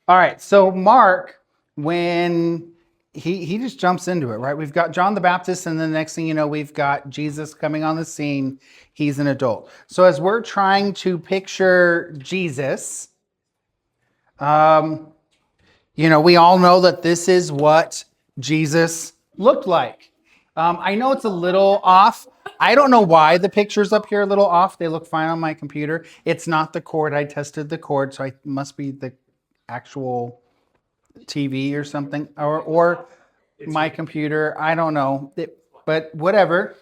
All right, so Mark, when he just jumps into it, right? We've got John the Baptist, and then the next thing you know, we've got Jesus coming on the scene. He's an adult. So as we're trying to picture Jesus, um, we all know that this is what Jesus looked like. I know it's a little off. I don't know why the pictures up here are a little off. They look fine on my computer. It's not the cord. I tested the cord, so it must be the actual TV or something, or my computer. I don't know, but whatever.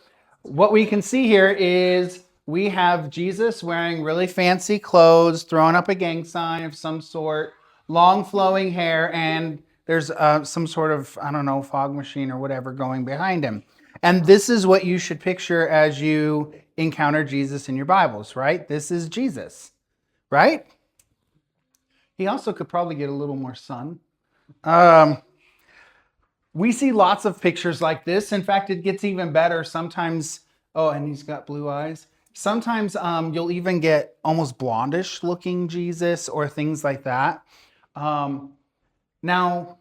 What we can see here is we have Jesus wearing really fancy clothes, throwing up a gang sign of some sort, long flowing hair, and there's some sort of, I don't know, fog machine or whatever going behind him. And this is what you should picture as you encounter Jesus in your Bibles, right? This is Jesus, right? He also could probably get a little more sun. We see lots of pictures like this. In fact, it gets even better. Sometimes, oh, and he's got blue eyes. Sometimes you'll even get almost blondish looking Jesus or things like that. Now,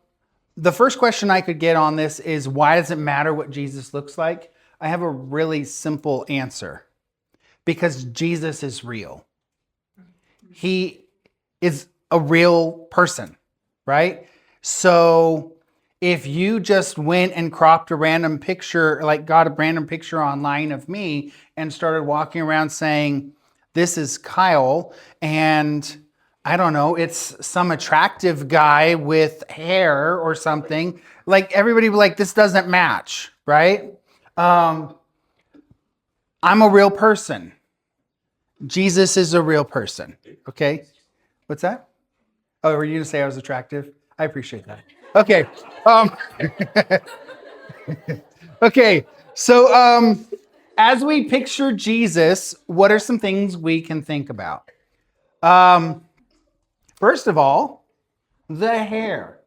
the first question I could get on this is, why does it matter what Jesus looks like? I have a really simple answer. Because Jesus is real. He is a real person, right? So if you just went and cropped a random picture, like got a random picture online of me and started walking around saying, this is Kyle, and I don't know, it's some attractive guy with hair or something, like everybody would be like, this doesn't match, right? I'm a real person. Jesus is a real person, okay? What's that? Oh, were you going to say I was attractive? I appreciate that. Okay. Okay. So as we picture Jesus, what are some things we can think about? First of all, the hair.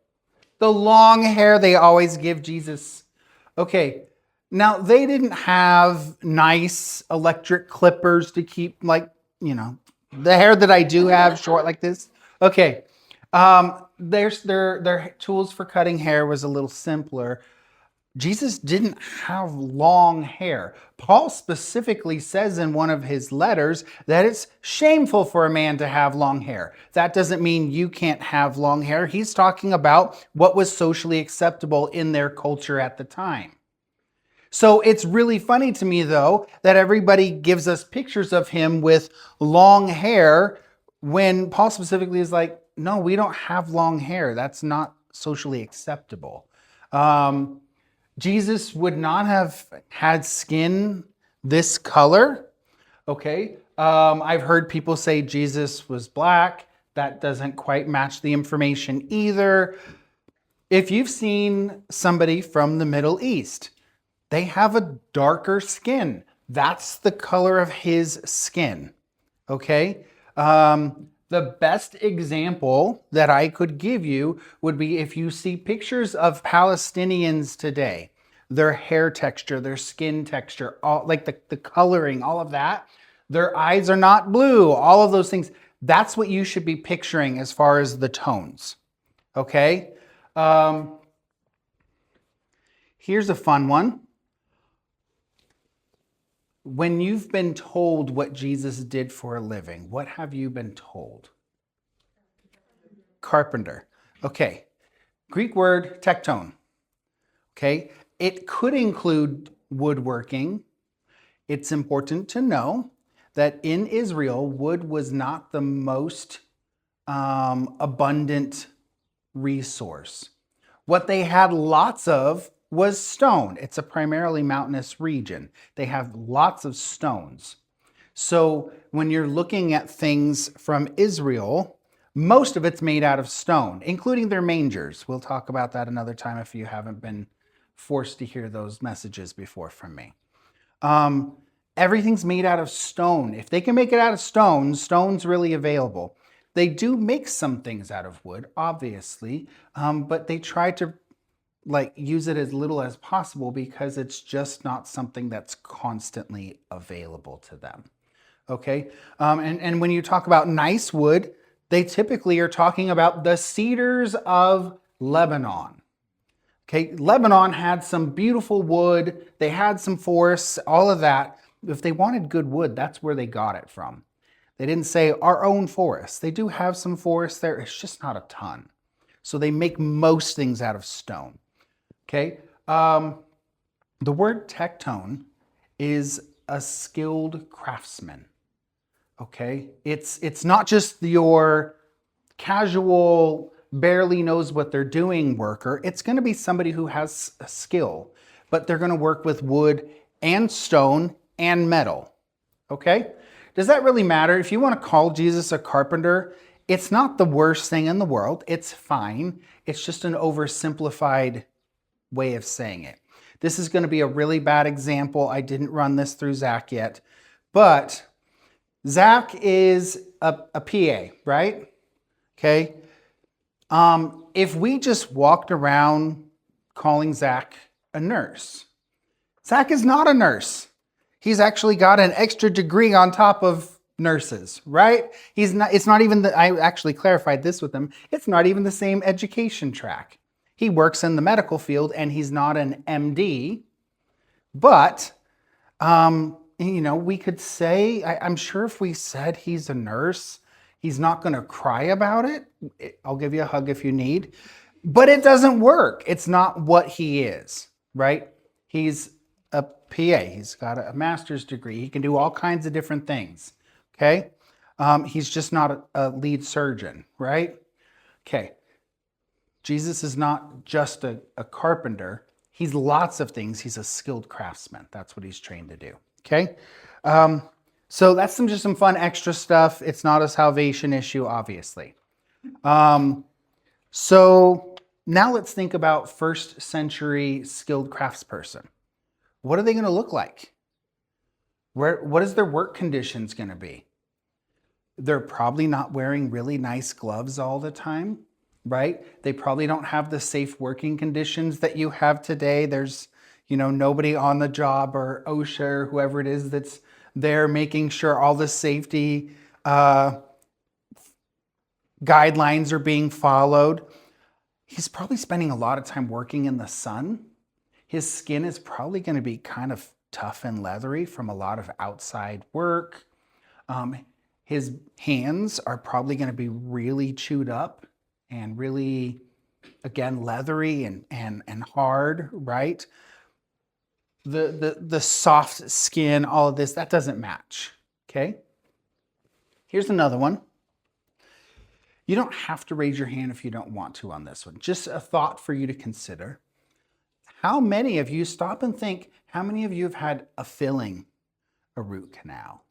The long hair they always give Jesus. Okay. Now, they didn't have nice electric clippers to keep, the hair that I do have short like this. Okay. Their tools for cutting hair was a little simpler. Jesus didn't have long hair. Paul specifically says in one of his letters that it's shameful for a man to have long hair. That doesn't mean you can't have long hair. He's talking about what was socially acceptable in their culture at the time. So it's really funny to me, though, that everybody gives us pictures of him with long hair when Paul specifically is like, no, we don't have long hair. That's not socially acceptable. Jesus would not have had skin this color. Okay. I've heard people say Jesus was black. That doesn't quite match the information either. If you've seen somebody from the Middle East, they have a darker skin. That's the color of his skin. Okay. The best example that I could give you would be if you see pictures of Palestinians today, their hair texture, their skin texture, all like the coloring, all of that. Their eyes are not blue, all of those things. That's what you should be picturing as far as the tones. Okay. Here's a fun one. When you've been told what Jesus did for a living, what have you been told? Carpenter. Okay. Greek word tecton. Okay. It could include woodworking. It's important to know that in Israel, wood was not the most abundant resource. What they had lots of was stone. It's a primarily mountainous region. They have lots of stones. So when you're looking at things from Israel, most of it's made out of stone, including their mangers. We'll talk about that another time if you haven't been forced to hear those messages before from me. Everything's made out of stone. If they can make it out of stone, stone's really available. They do make some things out of wood, obviously, but they try to use it as little as possible because it's just not something that's constantly available to them. Okay. And when you talk about nice wood, they typically are talking about the cedars of Lebanon. Okay, Lebanon had some beautiful wood, they had some forests, all of that. If they wanted good wood, that's where they got it from. They didn't say our own forests. They do have some forests there, it's just not a ton. So they make most things out of stone. Okay, the word tectone is a skilled craftsman. Okay, it's not just your casual, barely knows what they're doing worker. It's going to be somebody who has a skill, but they're going to work with wood and stone and metal. Okay, does that really matter? If you want to call Jesus a carpenter, it's not the worst thing in the world. It's fine. It's just an oversimplified way of saying it. This is going to be a really bad example. I didn't run this through Zach yet, but Zach is a PA, right? Okay. If we just walked around calling Zach a nurse, Zach is not a nurse. He's actually got an extra degree on top of nurses, right? It's not even I actually clarified this with him. It's not even the same education track. He works in the medical field and he's not an MD, but, we could say, I'm sure if we said he's a nurse, he's not going to cry about it. I'll give you a hug if you need, but it doesn't work. It's not what he is, right? He's a PA. He's got a master's degree. He can do all kinds of different things, okay? He's just not a lead surgeon, right? Okay. Jesus is not just a carpenter. He's lots of things. He's a skilled craftsman. That's what he's trained to do. Okay? So that's just some fun extra stuff. It's not a salvation issue, obviously. So now let's think about first century skilled craftsperson. What are they going to look like? What is their work conditions going to be? They're probably not wearing really nice gloves all the time. Right? They probably don't have the safe working conditions that you have today. There's, nobody on the job or OSHA or whoever it is that's there making sure all the safety guidelines are being followed. He's probably spending a lot of time working in the sun. His skin is probably going to be kind of tough and leathery from a lot of outside work. His hands are probably going to be really chewed up and really, again, leathery and hard, right? The soft skin, all of this, that doesn't match, okay? Here's another one. You don't have to raise your hand if you don't want to on this one. Just a thought for you to consider. How many of you, stop and think, how many of you have had a filling, a root canal,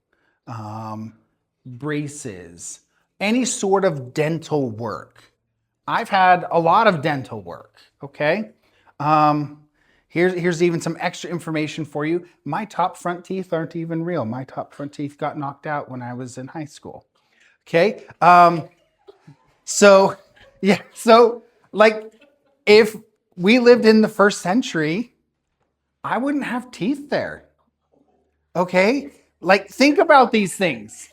braces, any sort of dental work? I've had a lot of dental work, okay? Here's even some extra information for you. My top front teeth aren't even real. My top front teeth got knocked out when I was in high school, okay? So if we lived in the first century, I wouldn't have teeth there, okay? Think about these things.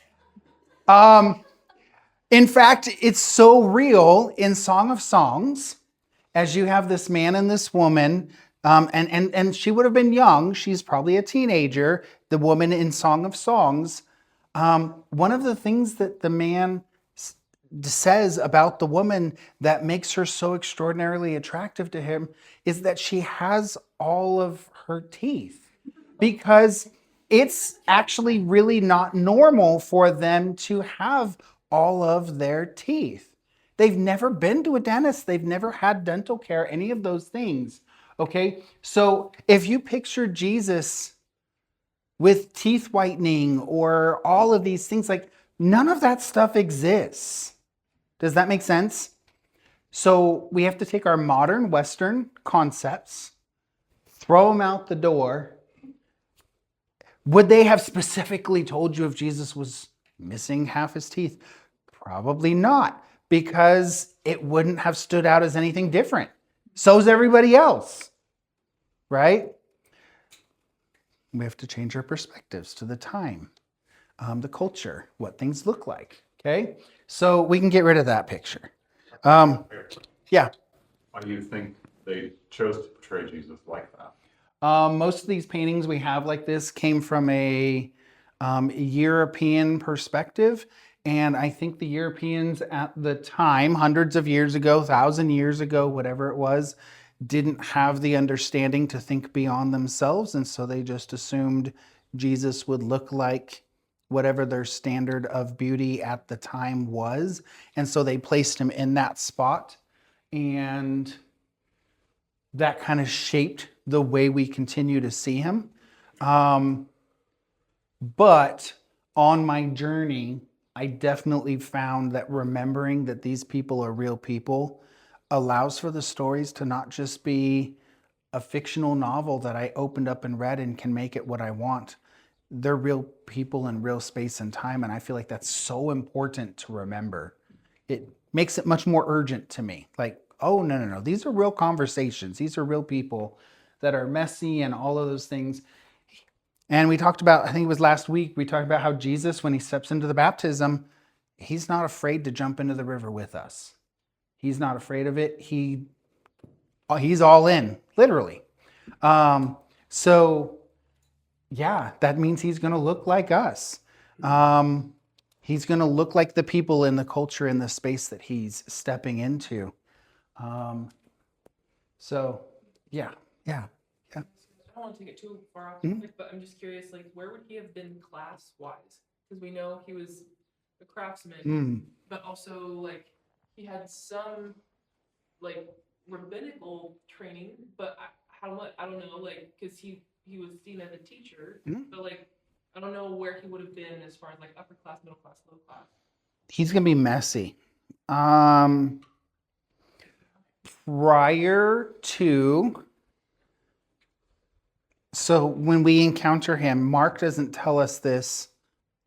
In fact, it's so real in Song of Songs, as you have this man and this woman, and she would have been young. She's probably a teenager, the woman in Song of Songs. One of the things that the man says about the woman that makes her so extraordinarily attractive to him is that she has all of her teeth, because it's actually really not normal for them to have all of their teeth. They've never been to a dentist. They've never had dental care, any of those things. Okay, so if you picture Jesus with teeth whitening or all of these things, none of that stuff exists. Does that make sense? So we have to take our modern Western concepts, throw them out the door. Would they have specifically told you if Jesus was missing half his teeth? Probably not, because it wouldn't have stood out as anything different. So's everybody else, right? We have to change our perspectives to the time, the culture, what things look like, okay? So we can get rid of that picture. Yeah. Why do you think they chose to portray Jesus like that? Most of these paintings we have like this came from a European perspective. And I think the Europeans at the time, hundreds of years ago, 1,000 years ago, whatever it was, didn't have the understanding to think beyond themselves. And so they just assumed Jesus would look like whatever their standard of beauty at the time was. And so they placed him in that spot. And that kind of shaped the way we continue to see him. But on my journey, I definitely found that remembering that these people are real people allows for the stories to not just be a fictional novel that I opened up and read and can make it what I want. They're real people in real space and time, and I feel like that's so important to remember. It makes it much more urgent to me. Like, oh, no. These are real conversations. These are real people that are messy and all of those things. And we talked about, I think it was last week, we talked about how Jesus, when he steps into the baptism, he's not afraid to jump into the river with us. He's not afraid of it. He's all in, literally. So yeah, that means he's going to look like us. He's going to look like the people in the culture, in the space that he's stepping into. So yeah. I don't want to take it too far off topic, but I'm just curious, like, where would he have been class-wise? Because we know he was a craftsman, but also, like, he had some, like, rabbinical training, but how much, I don't know, like, because he was seen as a teacher, but, like, I don't know where he would have been as far as, like, upper class, middle class, low class. He's going to be messy. Prior to... So when we encounter him, Mark doesn't tell us this,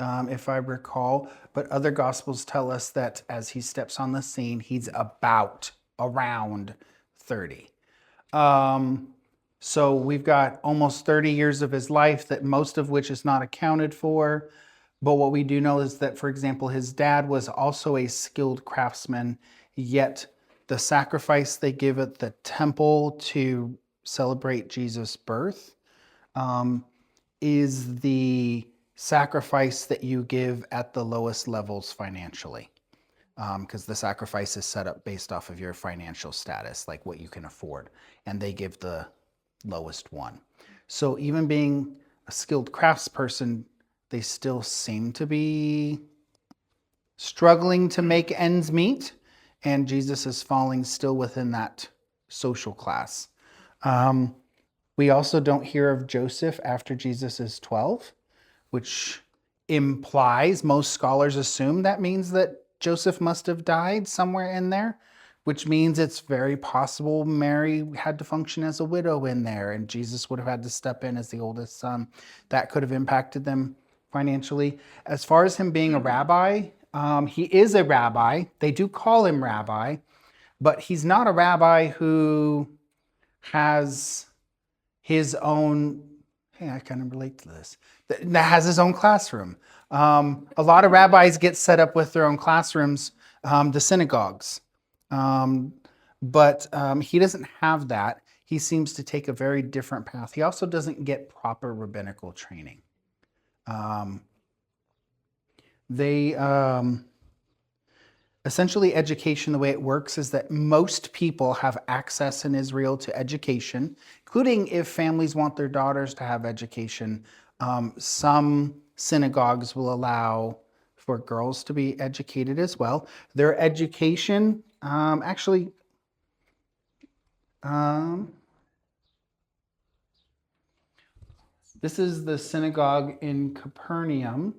if I recall, but other gospels tell us that as he steps on the scene, he's around 30. So we've got almost 30 years of his life, that most of which is not accounted for. But what we do know is that, for example, his dad was also a skilled craftsman, yet the sacrifice they give at the temple to celebrate Jesus' birth is the sacrifice that you give at the lowest levels financially, because the sacrifice is set up based off of your financial status, like what you can afford, and they give the lowest one. So even being a skilled craftsperson, they still seem to be struggling to make ends meet, and Jesus is falling still within that social class. We also don't hear of Joseph after Jesus is 12, which implies, most scholars assume that means that Joseph must have died somewhere in there, which means it's very possible Mary had to function as a widow in there, and Jesus would have had to step in as the oldest son. That could have impacted them financially. As far as him being a rabbi, he is a rabbi. They do call him rabbi, but he's not a rabbi who has his own, hey, I kind of relate to this, that has his own classroom. A lot of rabbis get set up with their own classrooms, the synagogues. But he doesn't have that. He seems to take a very different path. He also doesn't get proper rabbinical training. Essentially, education, the way it works is that most people have access in Israel to education, including if families want their daughters to have education. Some synagogues will allow for girls to be educated as well. Their education, this is the synagogue in Capernaum.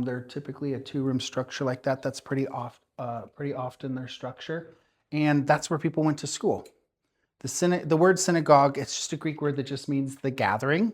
They're typically a 2-room structure like that. That's pretty often their structure. And that's where people went to school. The word synagogue, it's just a Greek word that just means the gathering.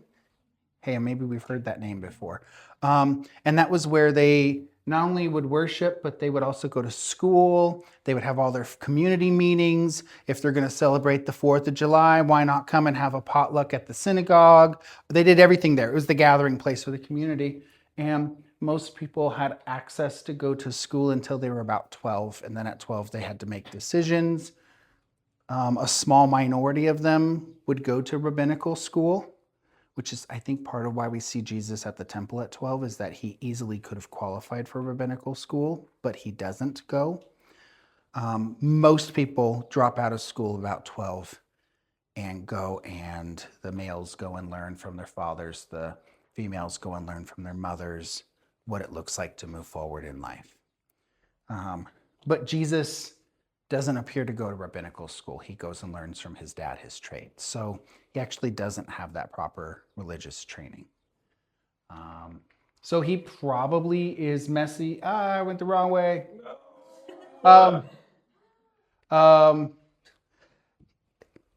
Hey, maybe we've heard that name before. And that was where they not only would worship, but they would also go to school. They would have all their community meetings. If they're going to celebrate the 4th of July, why not come and have a potluck at the synagogue? They did everything there. It was the gathering place for the community. And most people had access to go to school until they were about 12. And then at 12, they had to make decisions. A small minority of them would go to rabbinical school, which is, I think, part of why we see Jesus at the temple at 12, is that he easily could have qualified for rabbinical school, but he doesn't go. Most people drop out of school about 12 and go, and the males go and learn from their fathers, the females go and learn from their mothers what it looks like to move forward in life. But Jesus doesn't appear to go to rabbinical school. He goes and learns from his dad his trade. So he actually doesn't have that proper religious training. So he probably is messy. I went the wrong way.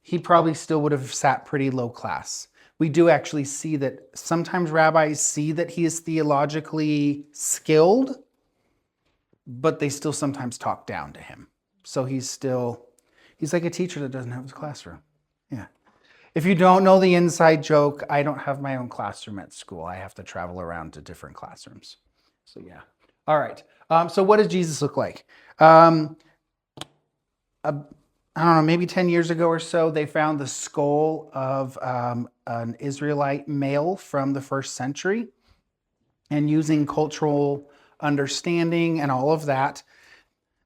He probably still would have sat pretty low class. We do actually see that sometimes rabbis see that he is theologically skilled, but they still sometimes talk down to him. So he's like a teacher that doesn't have his classroom. Yeah. If you don't know the inside joke, I don't have my own classroom at school. I have to travel around to different classrooms. So yeah. All right. So what does Jesus look like? I don't know, maybe 10 years ago or so, they found the skull of an Israelite male from the 1st century. And using cultural understanding and all of that,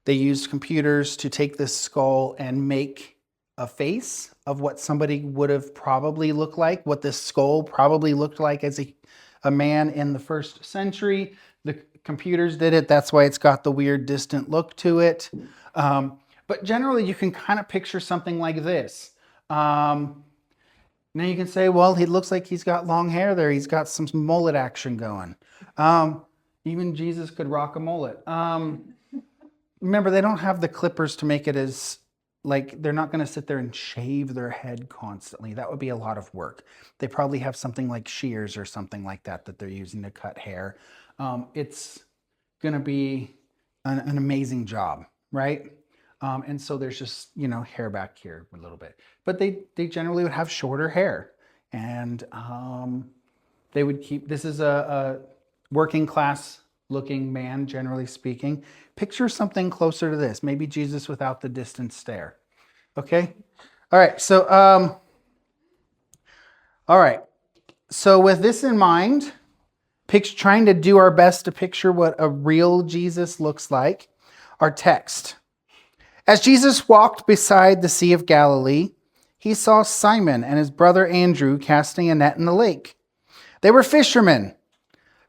they used computers to take this skull and make a face of what somebody would have probably looked like, what this skull probably looked like as a man in the 1st century. The computers did it. That's why it's got the weird distant look to it. But generally, you can kind of picture something like this. Now you can say, well, he looks like he's got long hair there. He's got some mullet action going. Even Jesus could rock a mullet. Remember, they don't have the clippers to make it as, like, they're not going to sit there and shave their head constantly. That would be a lot of work. They probably have something like shears or something like that they're using to cut hair. It's going to be an amazing job, right? And so there's just, hair back here a little bit. But they generally would have shorter hair. And they would keep, this is a working class looking man, generally speaking. Picture something closer to this. Maybe Jesus without the distant stare. Okay? All right. So, with this in mind, trying to do our best to picture what a real Jesus looks like, our text. As Jesus walked beside the Sea of Galilee, he saw Simon and his brother Andrew casting a net in the lake. They were fishermen.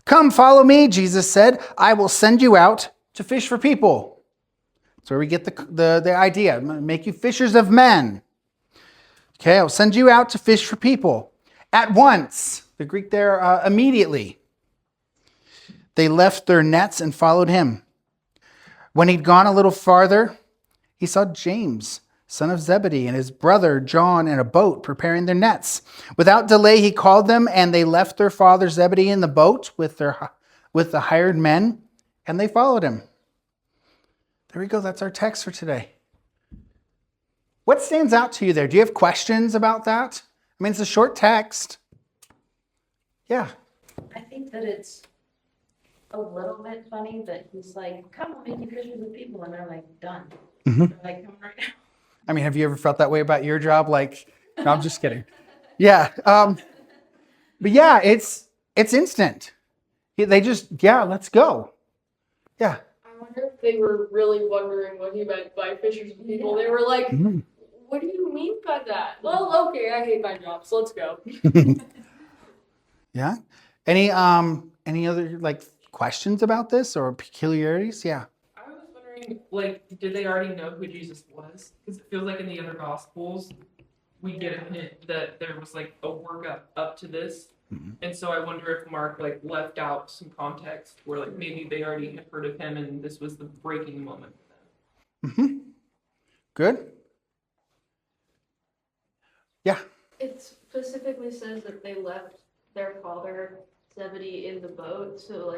"Come, follow me," Jesus said. "I will send you out to fish for people." That's where we get the idea. Make you fishers of men. Okay, I'll send you out to fish for people. At once, the Greek there, immediately. They left their nets and followed him. When he'd gone a little farther, he saw James, son of Zebedee, and his brother John in a boat preparing their nets. Without delay, he called them, and they left their father Zebedee in the boat with the hired men, and they followed him. There we go. That's our text for today. What stands out to you there? Do you have questions about that? I mean, it's a short text. Yeah. I think that it's a little bit funny that he's like, "Come, I'll make you fishers of people," and they're like, "Done." Mm-hmm. They're like, "Come right now." I mean, have you ever felt that way about your job? Like, no, I'm just kidding. Yeah. But yeah, it's instant. They just, let's go. Yeah. I wonder if they were really wondering what he meant by fishers of people. They were like, Mhm. "What do you mean by that?" "Well, okay, I hate my job, so let's go." Yeah. Any other questions about this or peculiarities? Yeah. I was wondering, did they already know who Jesus was? Because it feels like in the other Gospels, we get a hint that there was a workup up to this. Mm-hmm. And so I wonder if Mark left out some context where maybe they already had heard of him and this was the breaking moment for them. Mm-hmm. Good. Yeah. It specifically says that they left their father Zebedee in the boat, so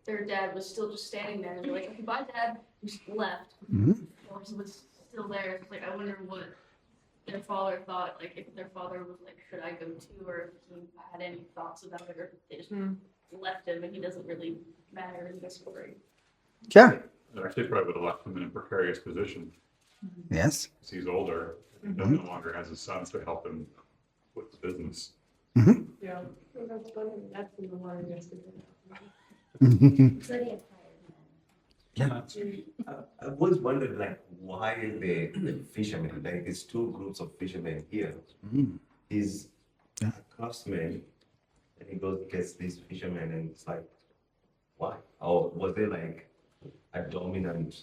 their dad was still just standing there, and they're like, "Okay, bye, Dad." We just left. Mm-hmm. Or was still there. I wonder what their father thought. If their father was like, "Should I go too?" or if he had any thoughts about it, or if they just left him and he doesn't really matter in the story. Yeah. They actually probably would have left him in a precarious position, Yes. because he's older, and he no longer has his sons to help him with the business. Yeah. That's funny. That's in the water yesterday. So he had I was wondering, like, why the fishermen, like, there's two groups of fishermen here. He's a craftsman, and he goes gets these fishermen, and it's like, why? Or was there like a dominant,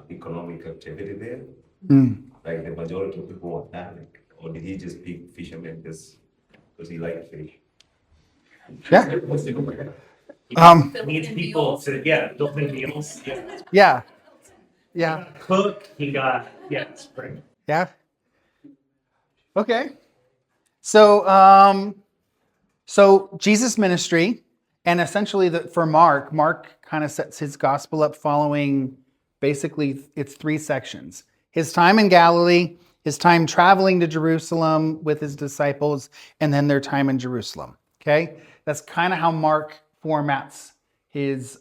economic activity there? Like the majority of people want that, like, or did he just pick fishermen just because he liked fish? Yeah. Needs people to, build in meals. Yeah. Yeah. Cook, he got, spring. Yeah. Okay. So, so Jesus' ministry, and essentially for Mark kind of sets his gospel up following basically it's 3 sections. His time in Galilee, his time traveling to Jerusalem with his disciples, and then their time in Jerusalem. Okay? That's kind of how Mark formats his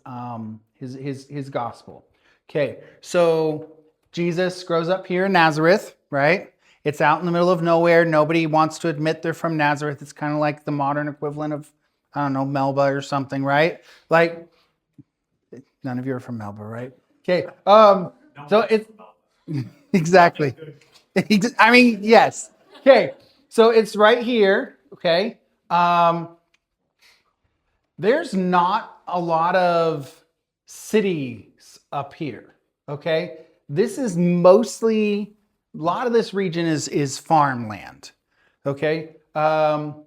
gospel. Okay, so Jesus grows up here in Nazareth, right? It's out in the middle of nowhere. Nobody wants to admit they're from Nazareth. It's kind of like the modern equivalent of, I don't know, Melba or something, right? Like, none of you are from Melba, right? Okay, so it's, exactly. I mean, yes. Okay, so it's right here, okay? There's not a lot of cities up here, okay? This is mostly, a lot of this region is farmland, okay? The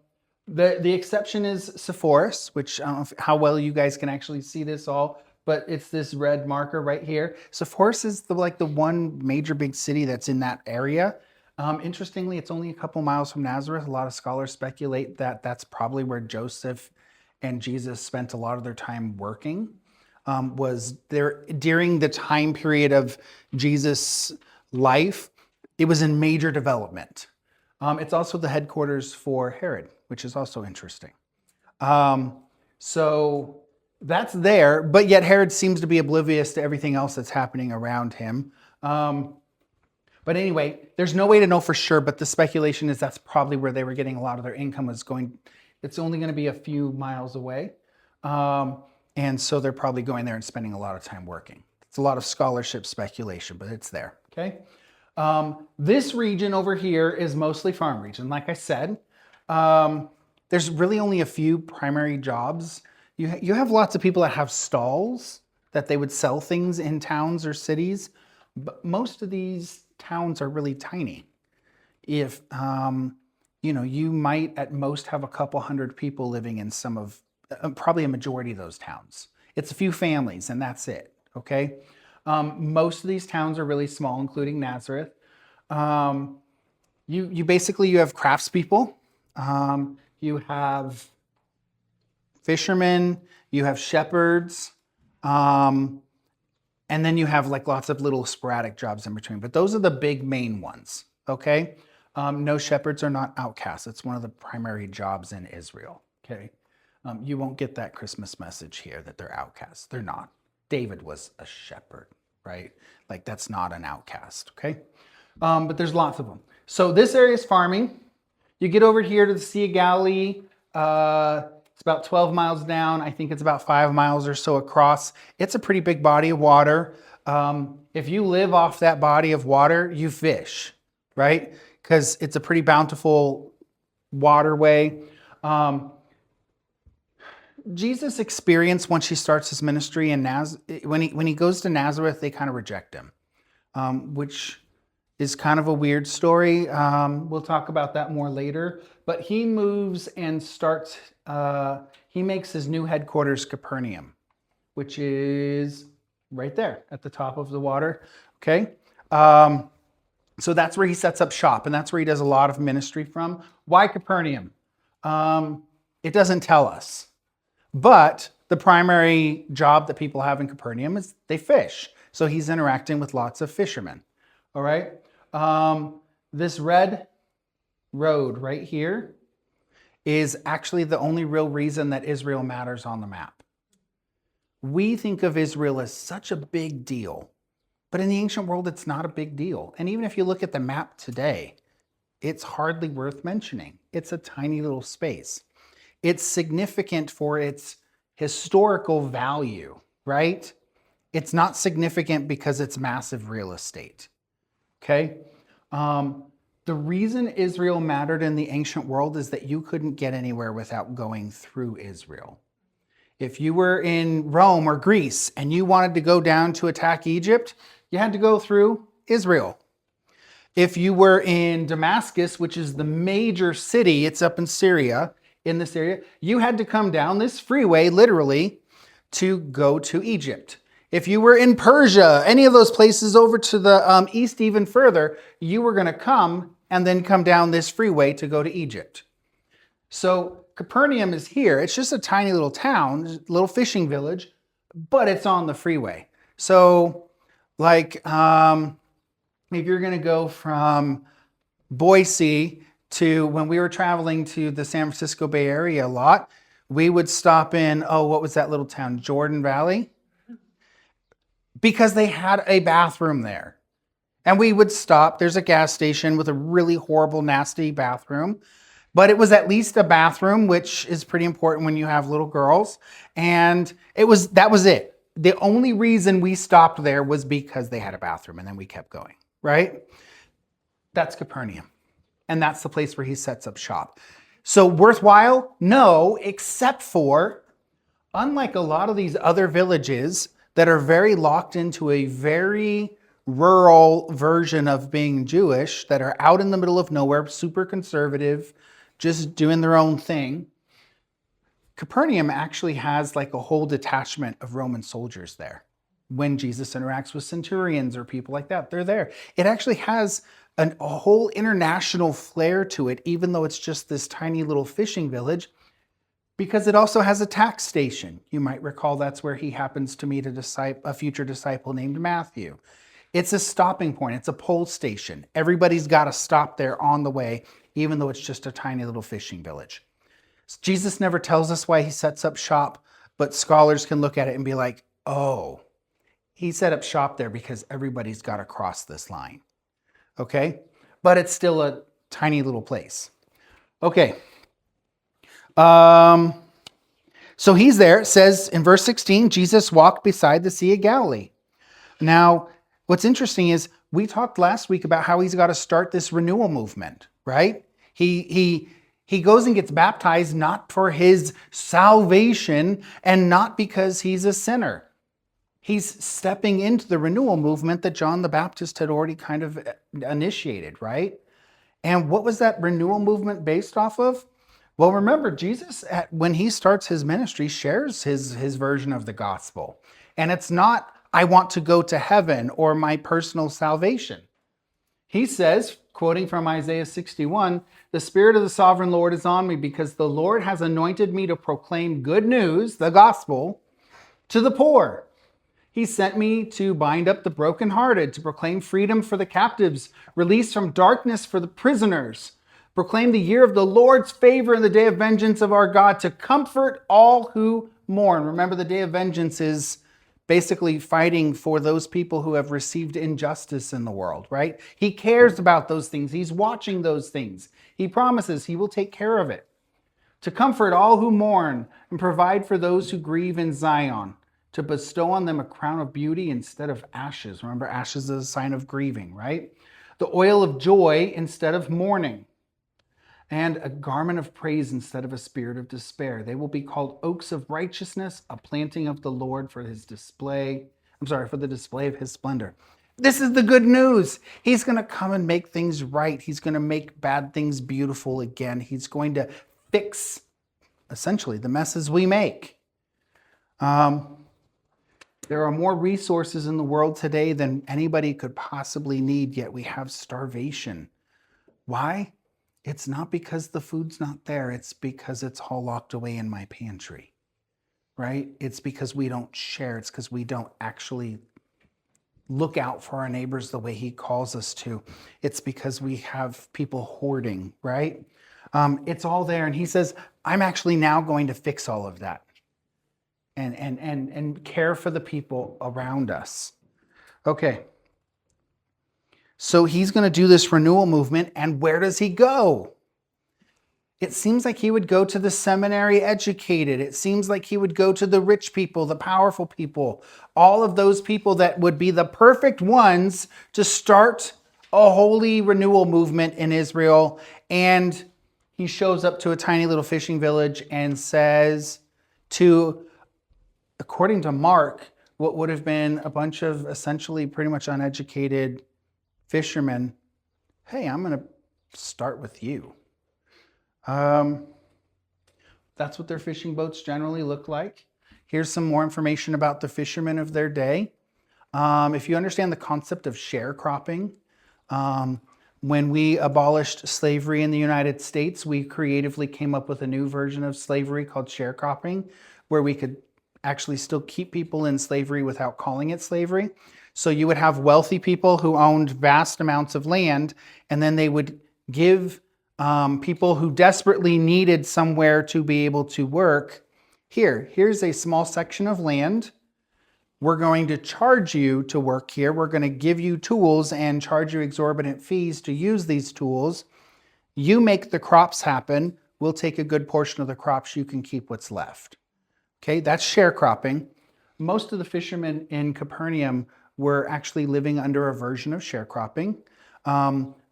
exception is Sepphoris, which I don't know how well you guys can actually see this all, but it's this red marker right here. Sepphoris is the one major big city that's in that area. Interestingly, it's only a couple miles from Nazareth. A lot of scholars speculate that that's probably where Joseph and Jesus spent a lot of their time working. Was there during the time period of Jesus' life, it was in major development. It's also the headquarters for Herod, which is also interesting. So that's there, but yet Herod seems to be oblivious to everything else that's happening around him. But anyway, there's no way to know for sure, but the speculation is that's probably where they were getting a lot of their income was going. It's only going to be a few miles away. And so they're probably going there and spending a lot of time working. It's a lot of scholarship speculation, but it's there, okay? This region over here is mostly farm region. Like I said, there's really only a few primary jobs. You have lots of people that have stalls that they would sell things in towns or cities, but most of these towns are really tiny. If, you might at most have a couple hundred people living in some of, probably a majority of those towns. It's a few families and that's it, okay? Most of these towns are really small, including Nazareth. You basically have craftspeople, you have fishermen, you have shepherds, and then you have like lots of little sporadic jobs in between. But those are the big main ones, okay? No, shepherds are not outcasts. It's one of the primary jobs in Israel, okay? You won't get that Christmas message here that they're outcasts. They're not. David was a shepherd, right? Like that's not an outcast, okay? But there's lots of them. So this area is farming. You get over here to the Sea of Galilee. It's about 12 miles down. I think it's about 5 miles or so across. It's a pretty big body of water. If you live off that body of water, you fish, right? Because it's a pretty bountiful waterway. Jesus' experience once he starts his ministry in when he goes to Nazareth, they kind of reject him, which is kind of a weird story. We'll talk about that more later. But he moves and starts, he makes his new headquarters Capernaum, which is right there at the top of the water, okay? So that's where he sets up shop, and that's where he does a lot of ministry from. Why Capernaum? It doesn't tell us. But the primary job that people have in Capernaum is they fish. So he's interacting with lots of fishermen, all right? This red road right here is actually the only real reason that Israel matters on the map. We think of Israel as such a big deal, but in the ancient world, it's not a big deal. And even if you look at the map today, it's hardly worth mentioning. It's a tiny little space. It's significant for its historical value, right? It's not significant because it's massive real estate, okay? The reason Israel mattered in the ancient world is that you couldn't get anywhere without going through Israel. If you were in Rome or Greece and you wanted to go down to attack Egypt, you had to go through Israel. If you were in Damascus, which is the major city, it's up in Syria, in this area, you had to come down this freeway, literally, to go to Egypt. If you were in Persia, any of those places over to the east even further, you were going to come and then come down this freeway to go to Egypt. So Capernaum is here. It's just a tiny little town, little fishing village, but it's on the freeway. So like if you're going to go from Boise to, when we were traveling to the San Francisco Bay Area a lot, we would stop in, what was that little town? Jordan Valley? Because they had a bathroom there. And we would stop. There's a gas station with a really horrible, nasty bathroom. But it was at least a bathroom, which is pretty important when you have little girls. And that was it. The only reason we stopped there was because they had a bathroom, and then we kept going, right? That's Capernaum. And that's the place where he sets up shop. So worthwhile? No, except for, unlike a lot of these other villages that are very locked into a very rural version of being Jewish, that are out in the middle of nowhere, super conservative, just doing their own thing, Capernaum actually has like a whole detachment of Roman soldiers there. When Jesus interacts with centurions or people like that, they're there. It actually has a whole international flair to it, even though it's just this tiny little fishing village, because it also has a tax station. You might recall that's where he happens to meet a future disciple named Matthew. It's a stopping point. It's a pole station. Everybody's got to stop there on the way, even though it's just a tiny little fishing village. Jesus never tells us why he sets up shop, but scholars can look at it and be like, oh, he set up shop there because everybody's got to cross this line. Okay? But it's still a tiny little place. Okay. So he's there. It says in verse 16, Jesus walked beside the Sea of Galilee. Now, what's interesting is we talked last week about how he's got to start this renewal movement, right? He goes and gets baptized not for his salvation and not because he's a sinner. He's stepping into the renewal movement that John the Baptist had already kind of initiated, right? And what was that renewal movement based off of? Well, remember, Jesus, when he starts his ministry, shares his version of the gospel. And it's not, I want to go to heaven or my personal salvation. He says, quoting from Isaiah 61, the Spirit of the Sovereign Lord is on me because the Lord has anointed me to proclaim good news, the gospel, to the poor. He sent me to bind up the brokenhearted, to proclaim freedom for the captives, release from darkness for the prisoners, proclaim the year of the Lord's favor and the day of vengeance of our God, to comfort all who mourn. Remember, the day of vengeance is basically fighting for those people who have received injustice in the world, right? He cares about those things. He's watching those things. He promises he will take care of it. To comfort all who mourn and provide for those who grieve in Zion, to bestow on them a crown of beauty instead of ashes. Remember, ashes is a sign of grieving, right? The oil of joy instead of mourning, and a garment of praise instead of a spirit of despair. They will be called oaks of righteousness, a planting of the Lord for the display of his splendor. This is the good news. He's going to come and make things right. He's going to make bad things beautiful again. He's going to fix, essentially, the messes we make. There are more resources in the world today than anybody could possibly need, yet we have starvation. Why? It's not because the food's not there. It's because it's all locked away in my pantry, right? It's because we don't share. It's because we don't actually look out for our neighbors the way he calls us to. It's because we have people hoarding, right? It's all there. And he says, I'm actually now going to fix all of that and care for the people around us. Okay. So he's going to do this renewal movement. And where does he go? It seems like he would go to the seminary educated. It seems like he would go to the rich people, the powerful people, all of those people that would be the perfect ones to start a holy renewal movement in Israel. And he shows up to a tiny little fishing village and says to, according to Mark, what would have been a bunch of essentially pretty much uneducated fishermen, hey, I'm going to start with you. That's what their fishing boats generally look like. Here's some more information about the fishermen of their day. If you understand the concept of sharecropping, when we abolished slavery in the United States, we creatively came up with a new version of slavery called sharecropping, where we could actually still keep people in slavery without calling it slavery. So you would have wealthy people who owned vast amounts of land, and then they would give people who desperately needed somewhere to be able to work. Here's a small section of land. We're going to charge you to work here. We're going to give you tools and charge you exorbitant fees to use these tools. You make the crops happen. We'll take a good portion of the crops. You can keep what's left. Okay, that's sharecropping. Most of the fishermen in Capernaum were actually living under a version of sharecropping.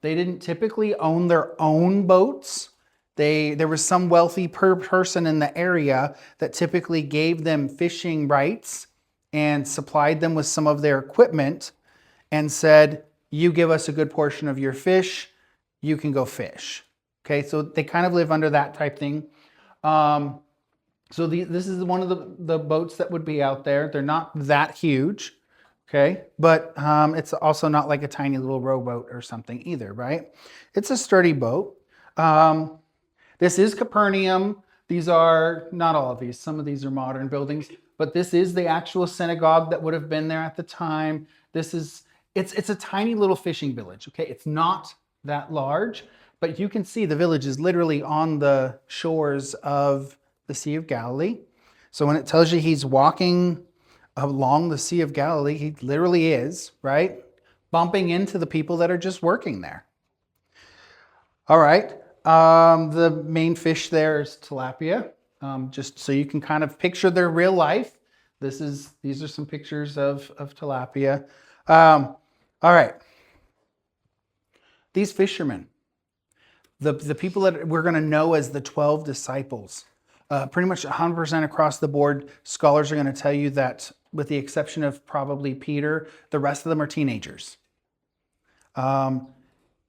They didn't typically own their own boats. There was some wealthy person in the area that typically gave them fishing rights and supplied them with some of their equipment and said, you give us a good portion of your fish, you can go fish. Okay, so they kind of live under that type thing. So this is one of the boats that would be out there. They're not that huge, okay? But it's also not like a tiny little rowboat or something either, right? It's a sturdy boat. This is Capernaum. These are, not all of these, some of these are modern buildings, but this is the actual synagogue that would have been there at the time. It's a tiny little fishing village, okay? It's not that large, but you can see the village is literally on the shores of the Sea of Galilee. So when it tells you he's walking along the Sea of Galilee, he literally is, right? Bumping into the people that are just working there. All right. The main fish there is tilapia. Just so you can kind of picture their real life. These are some pictures of tilapia. All right. These fishermen, the people that we're going to know as the 12 disciples, pretty much 100% across the board, scholars are going to tell you that with the exception of probably Peter, the rest of them are teenagers.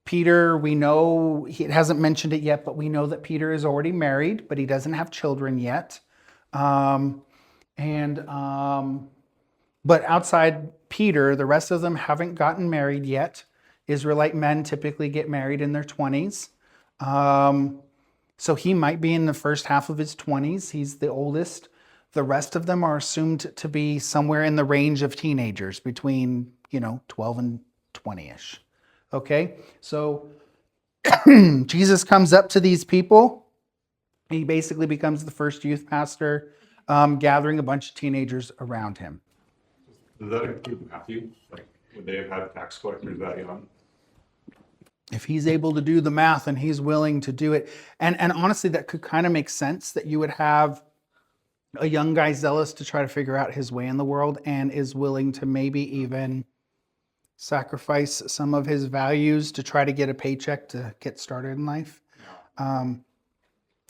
Peter, we know, it hasn't mentioned it yet, but we know that Peter is already married, but he doesn't have children yet. But outside Peter, the rest of them haven't gotten married yet. Israelite men typically get married in their 20s. So he might be in the first half of his 20s. He's the oldest. The rest of them are assumed to be somewhere in the range of teenagers, between 12 and 20-ish. Okay, so Jesus comes up to these people. He basically becomes the first youth pastor, gathering a bunch of teenagers around him. Does that include Matthew? Like, would they have had tax collectors that young? If he's able to do the math and he's willing to do it. And honestly, that could kind of make sense, that you would have a young guy zealous to try to figure out his way in the world and is willing to maybe even sacrifice some of his values to try to get a paycheck to get started in life.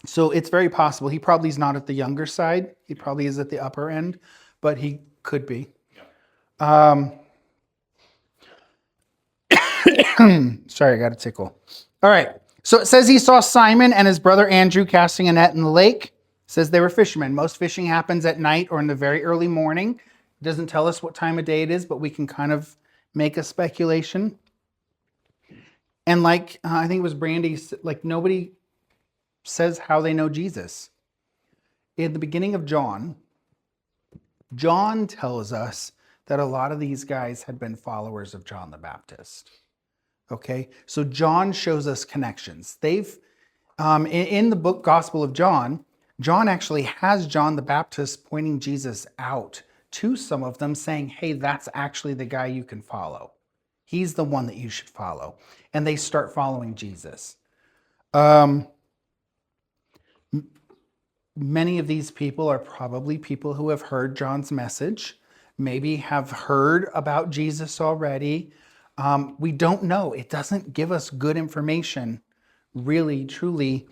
So it's very possible. He probably is not at the younger side. He probably is at the upper end, but he could be. Sorry, I got a tickle. All right. So it says he saw Simon and his brother Andrew casting a net in the lake. It says they were fishermen. Most fishing happens at night or in the very early morning. It doesn't tell us what time of day it is, but we can kind of make a speculation. And like, I think it was Brandy, like nobody says how they know Jesus. In the beginning of John tells us that a lot of these guys had been followers of John the Baptist. Okay, so John shows us connections. They've In the book Gospel of John, John actually has John the Baptist pointing Jesus out to some of them, saying, hey, that's actually the guy you can follow. He's the one that you should follow. And they start following Jesus. Many of these people are probably people who have heard John's message, maybe have heard about Jesus already. We don't know. It doesn't give us good information, really, truly,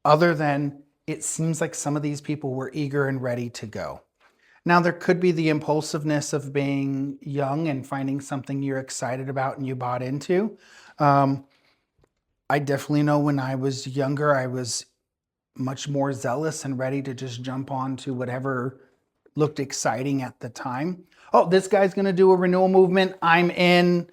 other than it seems like some of these people were eager and ready to go. Now, there could be the impulsiveness of being young and finding something you're excited about and you bought into. I definitely know when I was younger, I was much more zealous and ready to just jump on to whatever looked exciting at the time. Oh, this guy's going to do a renewal movement. I'm in.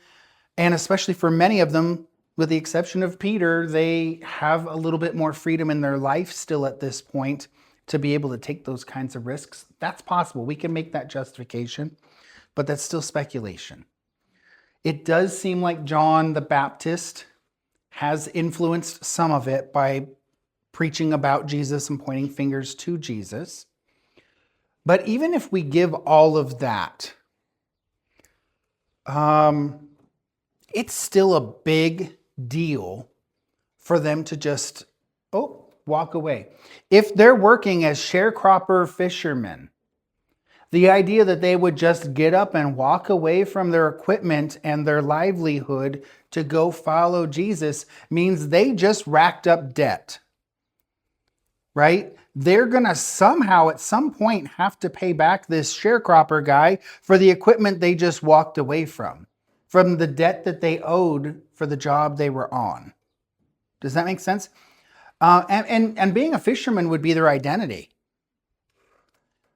And especially for many of them, with the exception of Peter, they have a little bit more freedom in their life still at this point to be able to take those kinds of risks. That's possible. We can make that justification, but that's still speculation. It does seem like John the Baptist has influenced some of it by preaching about Jesus and pointing fingers to Jesus. But even if we give all of that, it's still a big deal for them to just, walk away. If they're working as sharecropper fishermen, the idea that they would just get up and walk away from their equipment and their livelihood to go follow Jesus means they just racked up debt, right? They're going to somehow at some point have to pay back this sharecropper guy for the equipment they just walked away from the debt that they owed for the job they were on. Does that make sense? And being a fisherman would be their identity.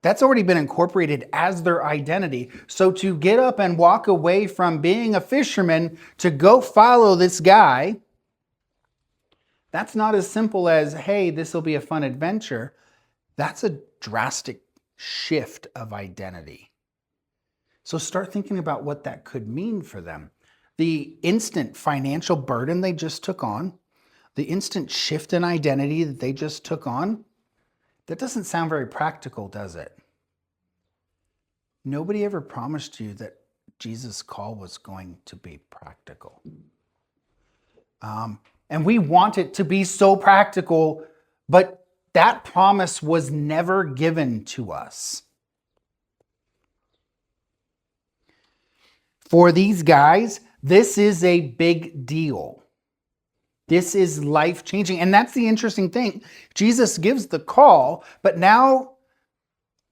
That's already been incorporated as their identity. So to get up and walk away from being a fisherman to go follow this guy, that's not as simple as, hey, this will be a fun adventure. That's a drastic shift of identity. So start thinking about what that could mean for them. The instant financial burden they just took on, the instant shift in identity that they just took on, that doesn't sound very practical, does it? Nobody ever promised you that Jesus' call was going to be practical. And we want it to be so practical, but that promise was never given to us. For these guys, this is a big deal. This is life-changing. And that's the interesting thing. Jesus gives the call, but now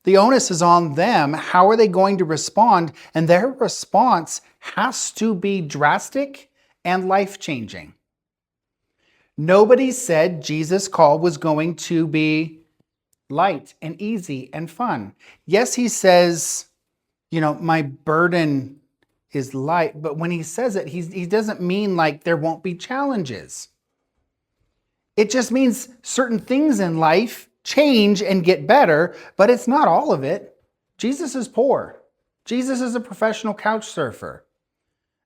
the onus is on them. How are they going to respond? And their response has to be drastic and life-changing. Nobody said Jesus' call was going to be light and easy and fun. Yes, he says, my burden is light, but when he says it, he doesn't mean like there won't be challenges. It just means certain things in life change and get better, but it's not all of it. Jesus is poor. Jesus is a professional couch surfer.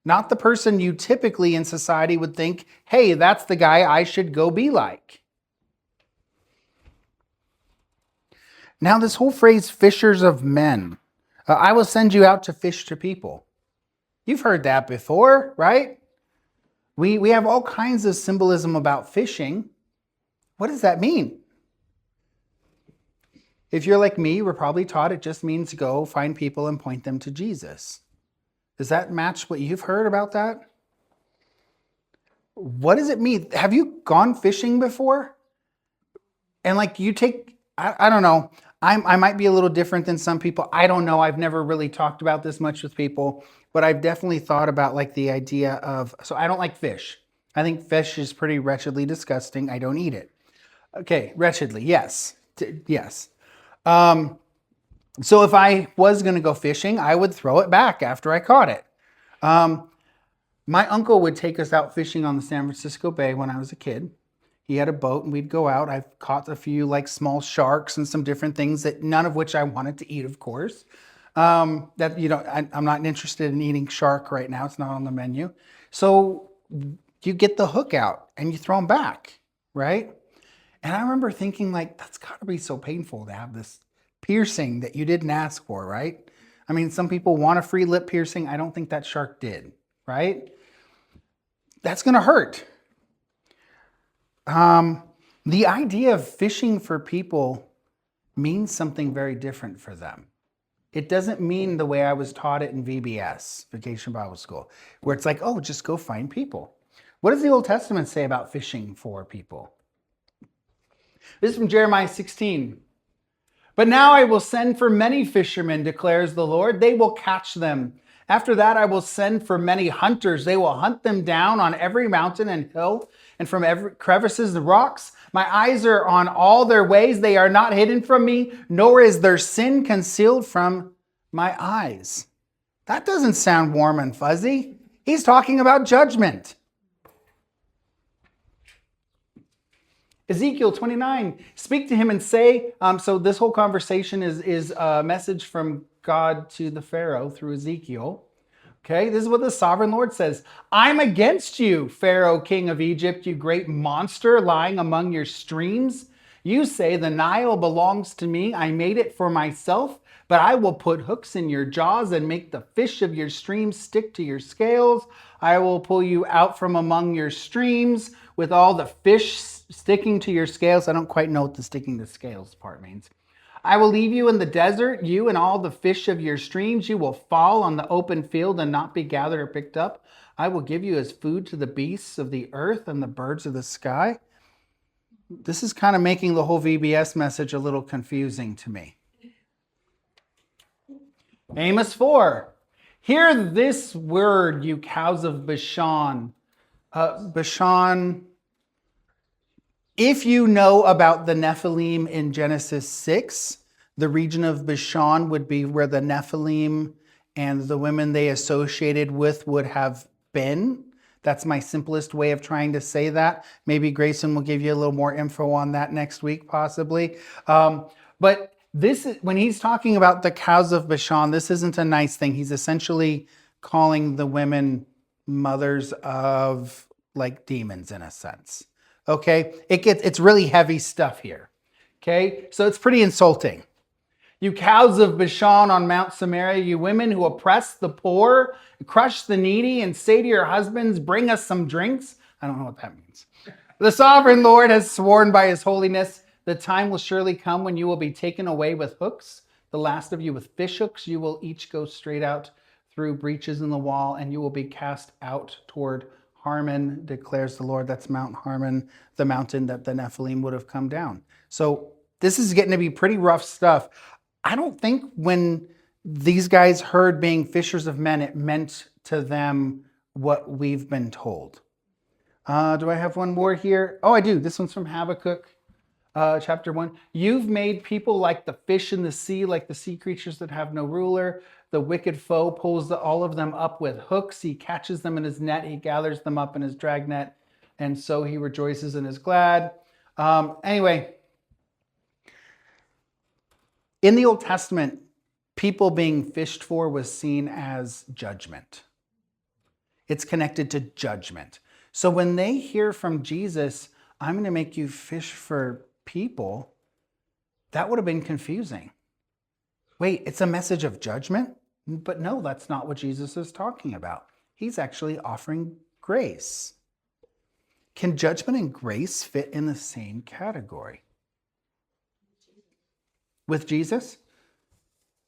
Not the person you typically in society would think, hey, that's the guy I should go be like. Now, this whole phrase, fishers of men, I will send you out to fish to people. You've heard that before, right? We have all kinds of symbolism about fishing. What does that mean? If you're like me, we're probably taught it just means go find people and point them to Jesus. Does that match what you've heard about that? What does it mean? Have you gone fishing before? And I don't know. I might be a little different than some people. I don't know. I've never really talked about this much with people, but I've definitely thought about the idea of, so I don't like fish. I think fish is pretty wretchedly disgusting. I don't eat it. Okay, wretchedly, yes. Yes. So if I was going to go fishing, I would throw it back after I caught it. My uncle would take us out fishing on the San Francisco Bay when I was a kid. He had a boat and we'd go out. I've caught a few small sharks and some different things that none of which I wanted to eat, of course. I'm not interested in eating shark right now. It's not on the menu. So you get the hook out and you throw them back, right? And I remember thinking, like, that's got to be so painful to have this piercing that you didn't ask for, right? I mean, some people want a free lip piercing. I don't think that shark did, right? That's going to hurt. The idea of fishing for people means something very different for them. It doesn't mean the way I was taught it in VBS, Vacation Bible School, where it's like, oh, just go find people. What does the Old Testament say about fishing for people? This is from Jeremiah 16. But now I will send for many fishermen, declares the Lord. They will catch them. After that, I will send for many hunters. They will hunt them down on every mountain and hill and from every crevices and rocks. My eyes are on all their ways. They are not hidden from me, nor is their sin concealed from my eyes. That doesn't sound warm and fuzzy. He's talking about judgment. Ezekiel 29, speak to him and say, so this whole conversation is a message from God to the Pharaoh through Ezekiel. Okay, this is what the sovereign Lord says. I'm against you, Pharaoh, king of Egypt, you great monster lying among your streams. You say the Nile belongs to me. I made it for myself, but I will put hooks in your jaws and make the fish of your streams stick to your scales. I will pull you out from among your streams with all the fish sticking to your scales. I don't quite know what the sticking to scales part means. I will leave you in the desert, you and all the fish of your streams. You will fall on the open field and not be gathered or picked up. I will give you as food to the beasts of the earth and the birds of the sky. This is kind of making the whole VBS message a little confusing to me. Amos 4. Hear this word, you cows of Bashan. Bashan. If you know about the Nephilim in Genesis 6, the region of Bashan would be where the Nephilim and the women they associated with would have been. That's my simplest way of trying to say that. Maybe Grayson will give you a little more info on that next week, possibly. But this is, when he's talking about the cows of Bashan, this isn't a nice thing. He's essentially calling the women mothers of like demons in a sense. Okay, it's really heavy stuff here. Okay, so it's pretty insulting. You cows of Bashan on Mount Samaria, you women who oppress the poor, crush the needy, and say to your husbands, bring us some drinks. I don't know what that means. The sovereign Lord has sworn by his holiness, the time will surely come when you will be taken away with hooks. The last of you with fish hooks, you will each go straight out through breaches in the wall, and you will be cast out toward Harmon, declares the Lord. That's Mount Harmon, the mountain that the Nephilim would have come down. So this is getting to be pretty rough stuff. I don't think when these guys heard being fishers of men, it meant to them what we've been told. Do I have one more here? Oh, I do. This one's from Habakkuk, chapter 1. You've made people like the fish in the sea, like the sea creatures that have no ruler. The wicked foe pulls all of them up with hooks. He catches them in his net. He gathers them up in his dragnet. And so he rejoices and is glad. Anyway, in the Old Testament, people being fished for was seen as judgment. It's connected to judgment. So when they hear from Jesus, I'm going to make you fish for people, that would have been confusing. Wait, it's a message of judgment? But no, that's not what Jesus is talking about. He's actually offering grace. Can judgment and grace fit in the same category? With Jesus?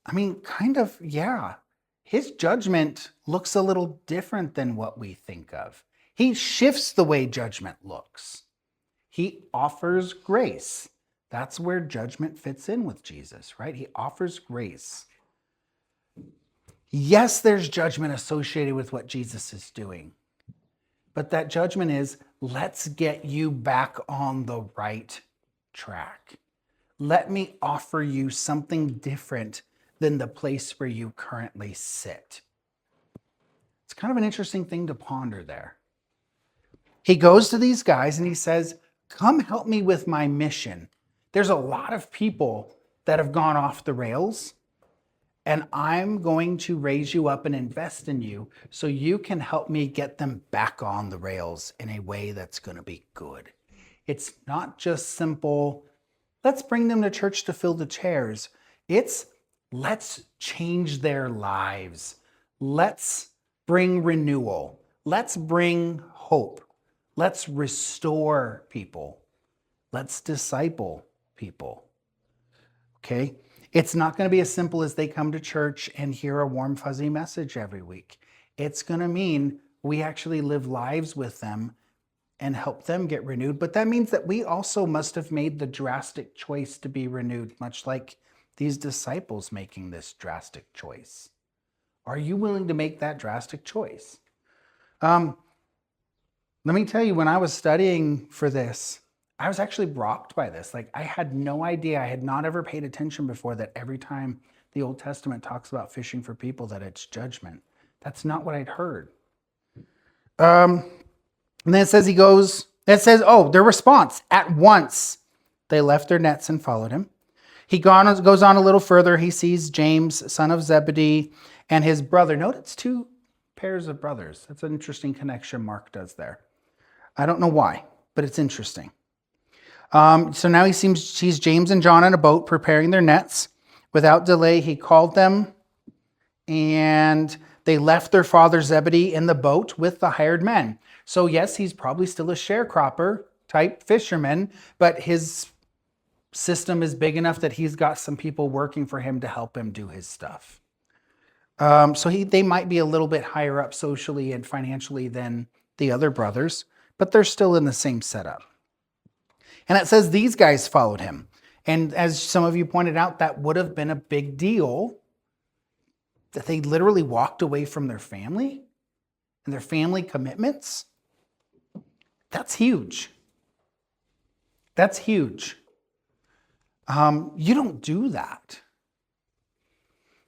I mean, kind of, yeah. His judgment looks a little different than what we think of. He shifts the way judgment looks. He offers grace. That's where judgment fits in with Jesus, right? He offers grace. Yes, there's judgment associated with what Jesus is doing. But that judgment is, let's get you back on the right track. Let me offer you something different than the place where you currently sit. It's kind of an interesting thing to ponder there. He goes to these guys and he says, come help me with my mission. There's a lot of people that have gone off the rails, and I'm going to raise you up and invest in you so you can help me get them back on the rails in a way that's going to be good. It's not just simple, let's bring them to church to fill the chairs. It's let's change their lives. Let's bring renewal. Let's bring hope. Let's restore people. Let's disciple people. Okay? It's not going to be as simple as they come to church and hear a warm, fuzzy message every week. It's going to mean we actually live lives with them and help them get renewed. But that means that we also must have made the drastic choice to be renewed, much like these disciples making this drastic choice. Are you willing to make that drastic choice? Let me tell you, when I was studying for this, I was actually rocked by this. Like, I had no idea. I had not ever paid attention before that every time the Old Testament talks about fishing for people, that it's judgment. That's not what I'd heard. And then it says their response, at once they left their nets and followed him. He goes on a little further. He sees James, son of Zebedee, and his brother. Note it's two pairs of brothers. That's an interesting connection Mark does there. I don't know why, but it's interesting. So now he sees James and John in a boat preparing their nets. Without delay, he called them, and they left their father Zebedee in the boat with the hired men. So yes, he's probably still a sharecropper type fisherman, but his system is big enough that he's got some people working for him to help him do his stuff. So they might be a little bit higher up socially and financially than the other brothers, but they're still in the same setup. And it says these guys followed him. And as some of you pointed out, that would have been a big deal, that they literally walked away from their family and their family commitments. That's huge. That's huge. You don't do that.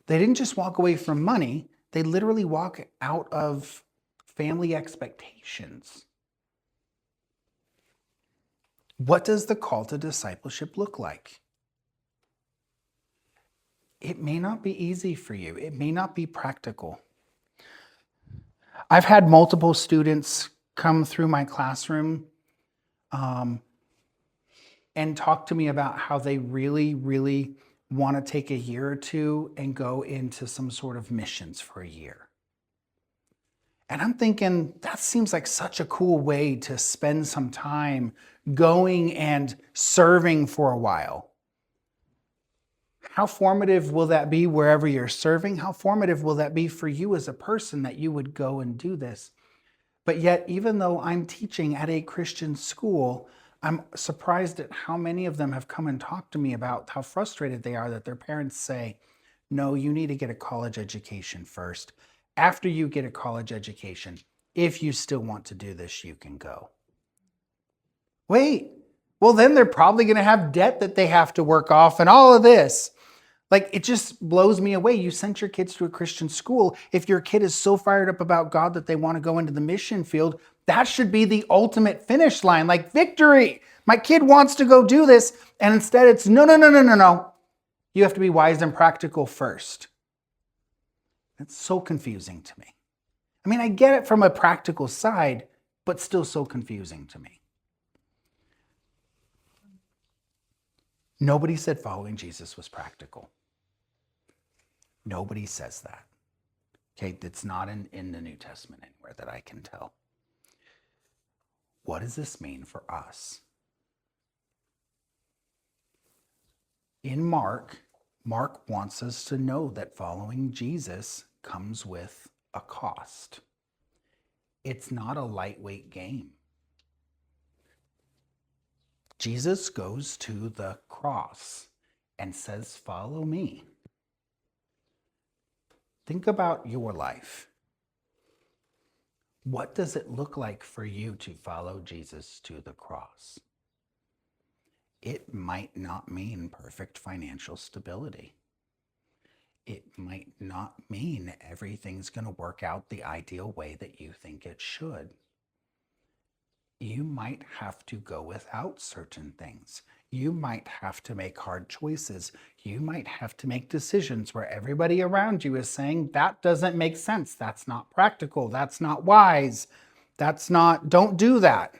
They didn't just walk away from money. They literally walk out of family expectations. What does the call to discipleship look like? It may not be easy for you. It may not be practical. I've had multiple students come through my classroom and talk to me about how they really, really want to take a year or two and go into some sort of missions for a year. And I'm thinking, that seems like such a cool way to spend some time going and serving for a while. How formative will that be wherever you're serving? How formative will that be for you as a person that you would go and do this? But yet, even though I'm teaching at a Christian school, I'm surprised at how many of them have come and talked to me about how frustrated they are that their parents say, no, you need to get a college education first. After you get a college education, if you still want to do this, you can go. Wait, well, then they're probably going to have debt that they have to work off and all of this. Like, it just blows me away. You sent your kids to a Christian school. If your kid is so fired up about God that they want to go into the mission field, that should be the ultimate finish line. Like, victory. My kid wants to go do this. And instead it's no. You have to be wise and practical first. It's so confusing to me. I mean, I get it from a practical side, but still so confusing to me. Nobody said following Jesus was practical. Nobody says that. Okay, it's not in the New Testament anywhere that I can tell. What does this mean for us? In Mark wants us to know that following Jesus comes with a cost. It's not a lightweight game. Jesus goes to the cross and says, follow me. Think about your life. What does it look like for you to follow Jesus to the cross? It might not mean perfect financial stability. It might not mean everything's going to work out the ideal way that you think it should. You might have to go without certain things. You might have to make hard choices. You might have to make decisions where everybody around you is saying, that doesn't make sense. That's not practical. That's not wise. Don't do that.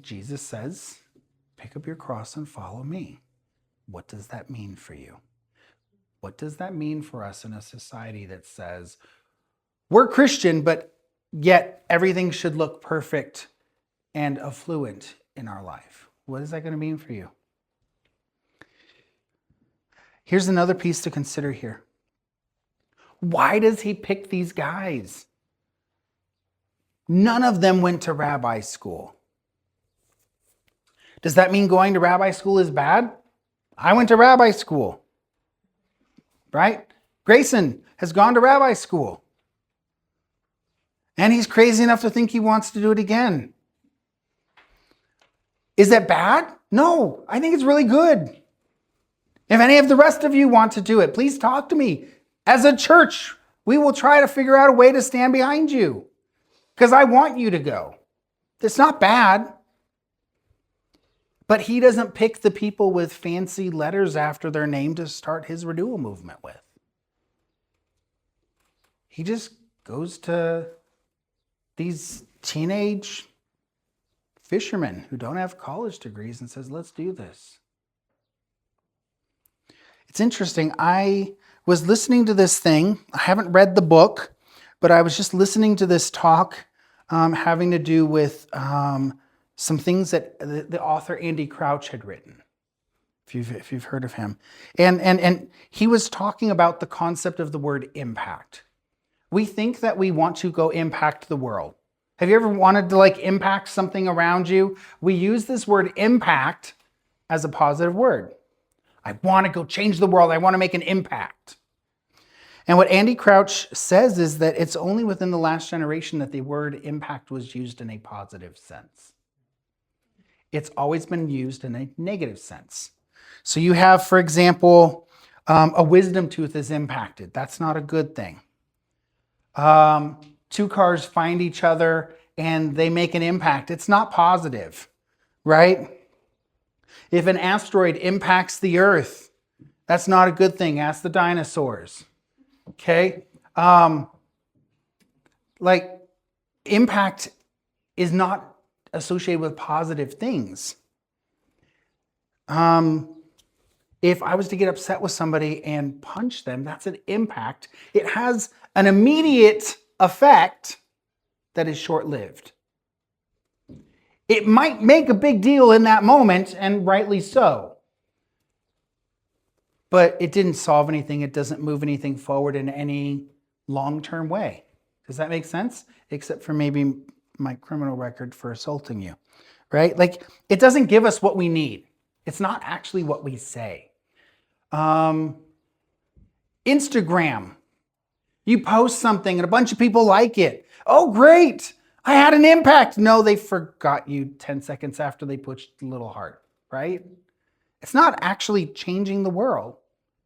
Jesus says, pick up your cross and follow me. What does that mean for you? What does that mean for us in a society that says, we're Christian, but yet everything should look perfect and affluent in our life? What is that going to mean for you? Here's another piece to consider here. Why does he pick these guys? None of them went to rabbi school. Does that mean going to rabbi school is bad? I went to rabbi school, right? Grayson has gone to rabbi school. And he's crazy enough to think he wants to do it again. Is that bad? No, I think it's really good. If any of the rest of you want to do it, please talk to me. As a church, we will try to figure out a way to stand behind you because I want you to go. It's not bad. But he doesn't pick the people with fancy letters after their name to start his renewal movement with. He just goes to these teenage fishermen who don't have college degrees and says, let's do this. It's interesting. I was listening to this thing. I haven't read the book, but I was just listening to this talk having to do with some things that the author Andy Crouch had written, if you've heard of him. And he was talking about the concept of the word impact. We think that we want to go impact the world. Have you ever wanted to impact something around you? We use this word impact as a positive word. I want to go change the world. I want to make an impact. And what Andy Crouch says is that it's only within the last generation that the word impact was used in a positive sense. It's always been used in a negative sense. So you have, for example, a wisdom tooth is impacted. That's not a good thing. Two cars find each other and they make an impact. It's not positive, right? If an asteroid impacts the Earth, that's not a good thing. Ask the dinosaurs. Okay? Impact is not associated with positive things. If I was to get upset with somebody and punch them, that's an impact. It has an immediate effect that is short-lived. It might make a big deal in that moment, and rightly so. But it didn't solve anything. It doesn't move anything forward in any long-term way. Does that make sense? Except for maybe my criminal record for assaulting you, right? It doesn't give us what we need. It's not actually what we say. Instagram. You post something and a bunch of people like it. Oh, great. I had an impact. No, they forgot you 10 seconds after they pushed the little heart, right? It's not actually changing the world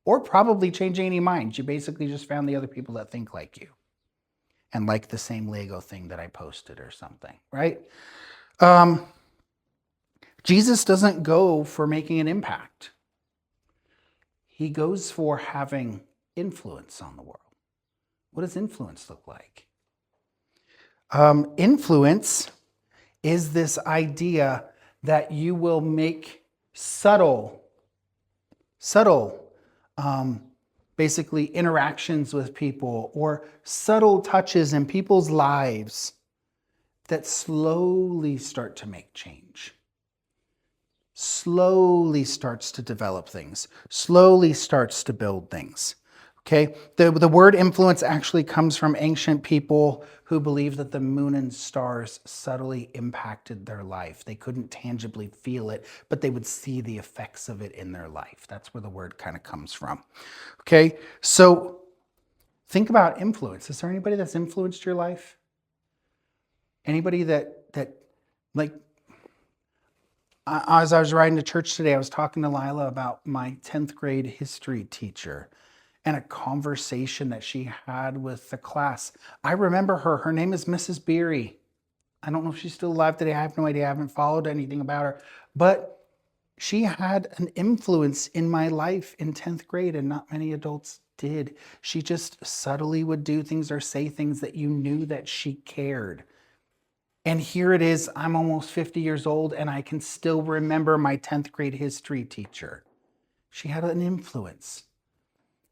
or probably changing any minds. You basically just found the other people that think like you and like the same Lego thing that I posted or something, right? Jesus doesn't go for making an impact. He goes for having influence on the world. What does influence look like? Influence is this idea that you will make subtle, basically interactions with people or subtle touches in people's lives that slowly start to make change. Slowly starts to develop things, slowly starts to build things. Okay, the word influence actually comes from ancient people who believed that the moon and stars subtly impacted their life. They couldn't tangibly feel it, but they would see the effects of it in their life. That's where the word kind of comes from. Okay, so think about influence. Is there anybody that's influenced your life? Anybody that as I was riding to church today, I was talking to Lila about my 10th grade history teacher and a conversation that she had with the class. I remember her. Her name is Mrs. Beery. I don't know if she's still alive today. I have no idea. I haven't followed anything about her. But she had an influence in my life in 10th grade, and not many adults did. She just subtly would do things or say things that you knew that she cared. And here it is, I'm almost 50 years old, and I can still remember my 10th grade history teacher. She had an influence.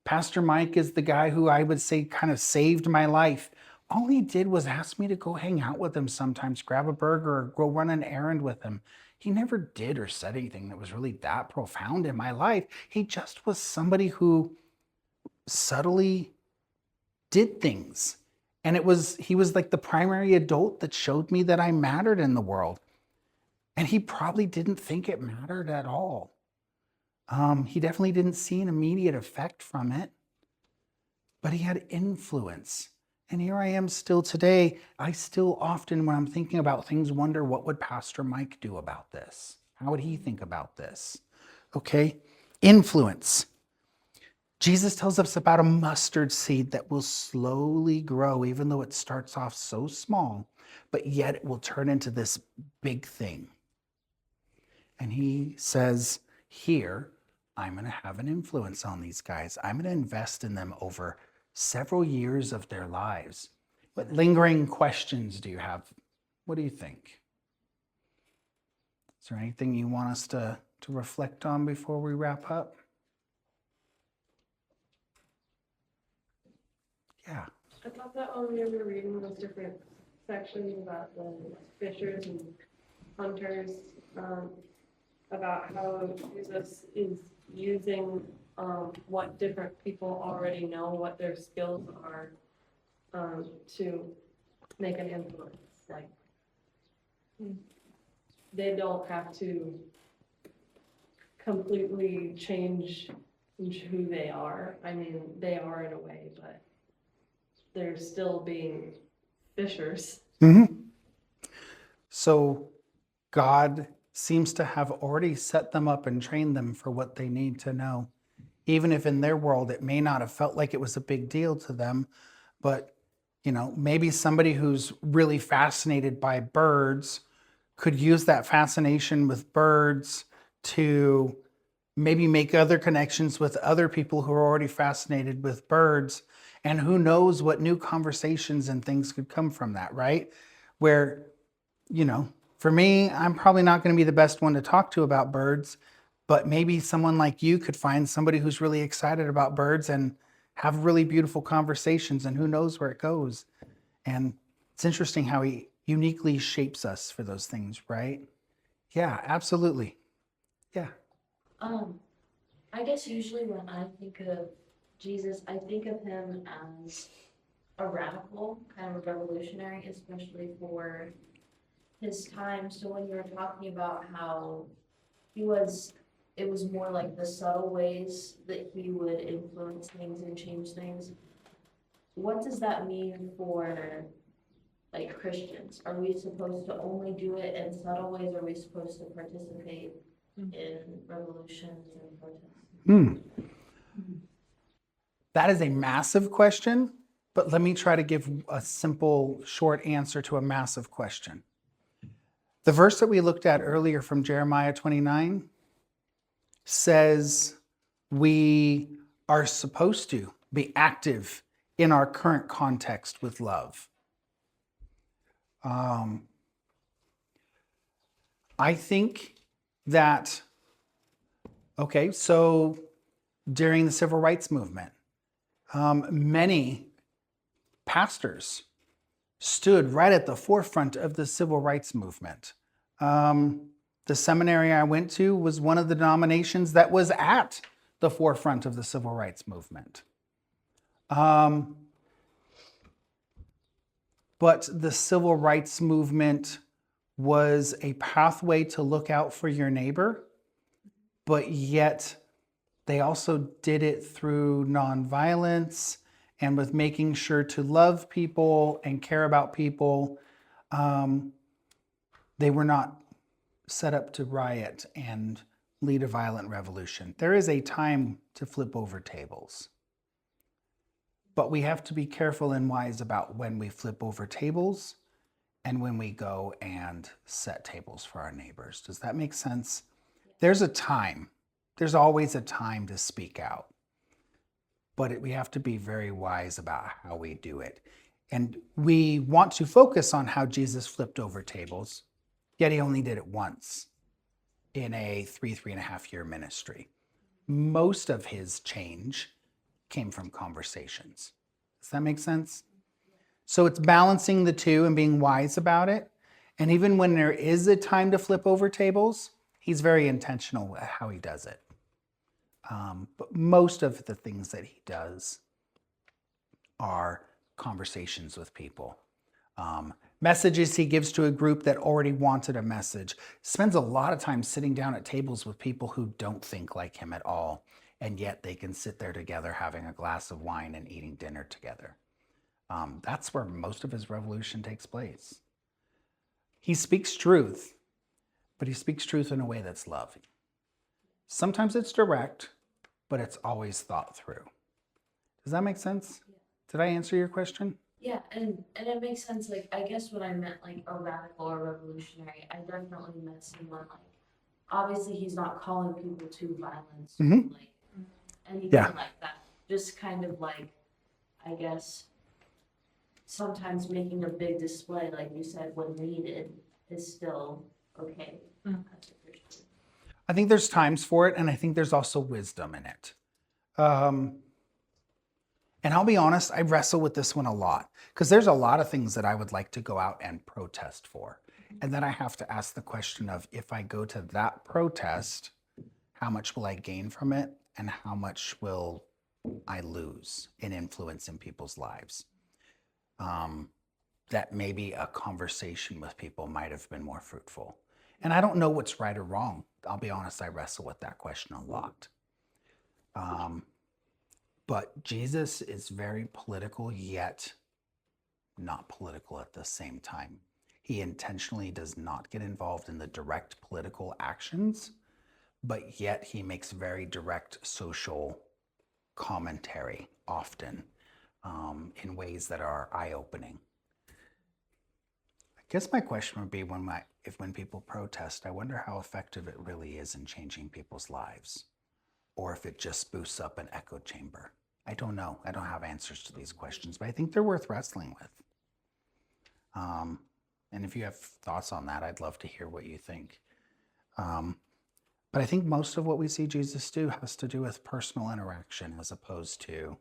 Pastor Mike is the guy who I would say kind of saved my life. All he did was ask me to go hang out with him sometimes, grab a burger, or go run an errand with him. He never did or said anything that was really that profound in my life. He just was somebody who subtly did things. And he was like the primary adult that showed me that I mattered in the world. And he probably didn't think it mattered at all. He definitely didn't see an immediate effect from it, but he had influence. And here I am still today. I still often, when I'm thinking about things, wonder what would Pastor Mike do about this? How would he think about this? Okay, influence. Jesus tells us about a mustard seed that will slowly grow, even though it starts off so small, but yet it will turn into this big thing. And he says, here, I'm going to have an influence on these guys. I'm going to invest in them over several years of their lives. What lingering questions do you have? What do you think? Is there anything you want us to reflect on before we wrap up? Yeah. I thought that when we were reading those different sections about the fishers and hunters, about how Jesus is using what different people already know, what their skills are, to make an influence. Like, they don't have to completely change who they are. I mean, they are in a way, but they're still being fishers. Mm-hmm. So God seems to have already set them up and trained them for what they need to know. Even if in their world it may not have felt like it was a big deal to them, but maybe somebody who's really fascinated by birds could use that fascination with birds to maybe make other connections with other people who are already fascinated with birds. And who knows what new conversations and things could come from that, right? Where, for me, I'm probably not going to be the best one to talk to about birds, but maybe someone like you could find somebody who's really excited about birds and have really beautiful conversations, and who knows where it goes. And it's interesting how he uniquely shapes us for those things, right? Yeah, absolutely. Yeah. I guess usually when I think of Jesus, I think of him as a radical, kind of a revolutionary, especially for his time. So when you were talking about how it was more like the subtle ways that he would influence things and change things. What does that mean for like Christians? Are we supposed to only do it in subtle ways? Or are we supposed to participate in revolutions and protests? That is a massive question, but let me try to give a simple, short answer to a massive question. The verse that we looked at earlier from Jeremiah 29 says we are supposed to be active in our current context with love. I think that, so during the civil rights movement, many pastors stood right at the forefront of the civil rights movement. The seminary I went to was one of the denominations that was at the forefront of the civil rights movement. But the civil rights movement was a pathway to look out for your neighbor, but yet they also did it through nonviolence and with making sure to love people and care about people. They were not set up to riot and lead a violent revolution. There is a time to flip over tables. But we have to be careful and wise about when we flip over tables and when we go and set tables for our neighbors. Does that make sense? There's a time. There's always a time to speak out. But we have to be very wise about how we do it. And we want to focus on how Jesus flipped over tables, yet he only did it once in a 3.5 year ministry. Most of his change came from conversations. Does that make sense? So it's balancing the two and being wise about it. And even when there is a time to flip over tables, he's very intentional at how he does it. But most of the things that he does are conversations with people. Messages he gives to a group that already wanted a message. Spends a lot of time sitting down at tables with people who don't think like him at all, and yet they can sit there together having a glass of wine and eating dinner together. That's where most of his revolution takes place. He speaks truth, but he speaks truth in a way that's loving. Sometimes it's direct, but it's always thought through. Does that make sense? Did I answer your question? Yeah, and it makes sense, like, I guess when I meant like a radical or revolutionary, I definitely meant someone like, obviously he's not calling people to violence, Mhm. like, anything Yeah. like that. Just kind of like, I guess, sometimes making a big display, like you said, when needed, is still okay. as a Christian. I think there's times for it, and I think there's also wisdom in it. And I'll be honest, I wrestle with this one a lot because there's a lot of things that I would like to go out and protest for. And then I have to ask the question of, if I go to that protest, how much will I gain from it? And how much will I lose in influence in people's lives? That maybe a conversation with people might have been more fruitful. And I don't know what's right or wrong. I'll be honest, I wrestle with that question a lot. But Jesus is very political, yet not political at the same time. He intentionally does not get involved in the direct political actions, but yet he makes very direct social commentary often, in ways that are eye-opening. I guess my question would be, when people protest, I wonder how effective it really is in changing people's lives, or if it just boosts up an echo chamber. I don't know. I don't have answers to these questions, but I think they're worth wrestling with. And if you have thoughts on that, I'd love to hear what you think. But I think most of what we see Jesus do has to do with personal interaction as opposed to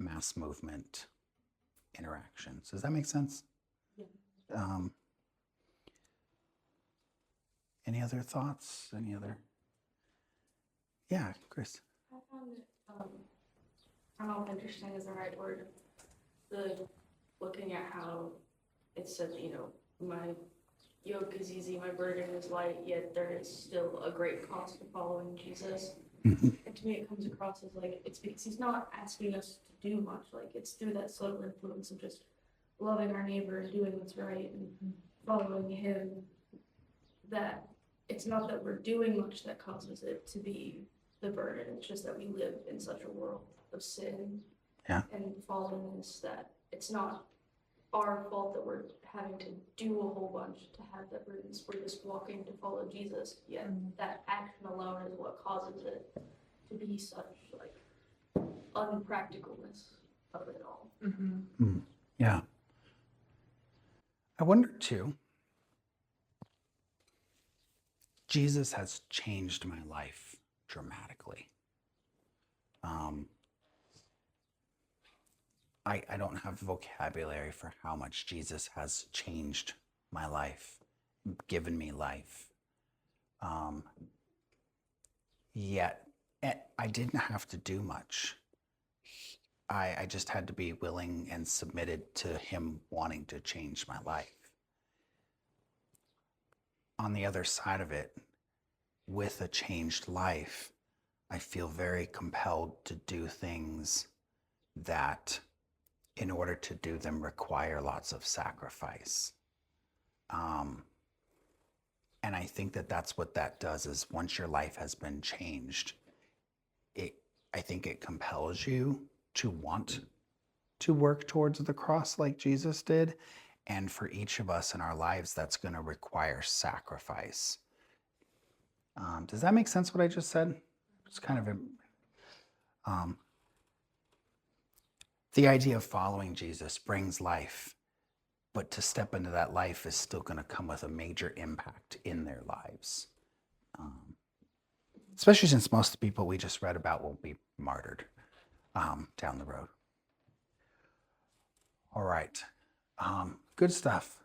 mass movement interactions. Does that make sense? Yeah. Any other thoughts? Any other? Yeah, Chris. I found it, I don't know if interesting is the right word. Looking at how it says, my yoke is easy, my burden is light, yet there is still a great cost to following Jesus. Mhm. And to me, it comes across as like, it's because he's not asking us to do much. Like, it's through that subtle influence of just loving our neighbor and doing what's right and following him, that it's not that we're doing much that causes it to be the burden. It's just that we live in such a world of sin and fallenness that it's not our fault that we're having to do a whole bunch to have that burden. We're just walking to follow Jesus. Yet that action alone is what causes it to be such like unpracticalness of it all. Yeah. I wonder too, Jesus has changed my life dramatically. I don't have vocabulary for how much Jesus has changed my life, given me life. Yet I didn't have to do much. I just had to be willing and submitted to him wanting to change my life. On the other side of it, with a changed life, I feel very compelled to do things that, in order to do them, require lots of sacrifice. And I think that that's what that does, is once your life has been changed, I think it compels you to want to work towards the cross like Jesus did. And for each of us in our lives, that's going to require sacrifice. Does that make sense what I just said? It's kind of The idea of following Jesus brings life, but to step into that life is still going to come with a major impact in their lives. Especially since most of the people we just read about will be martyred down the road. All right. Good stuff.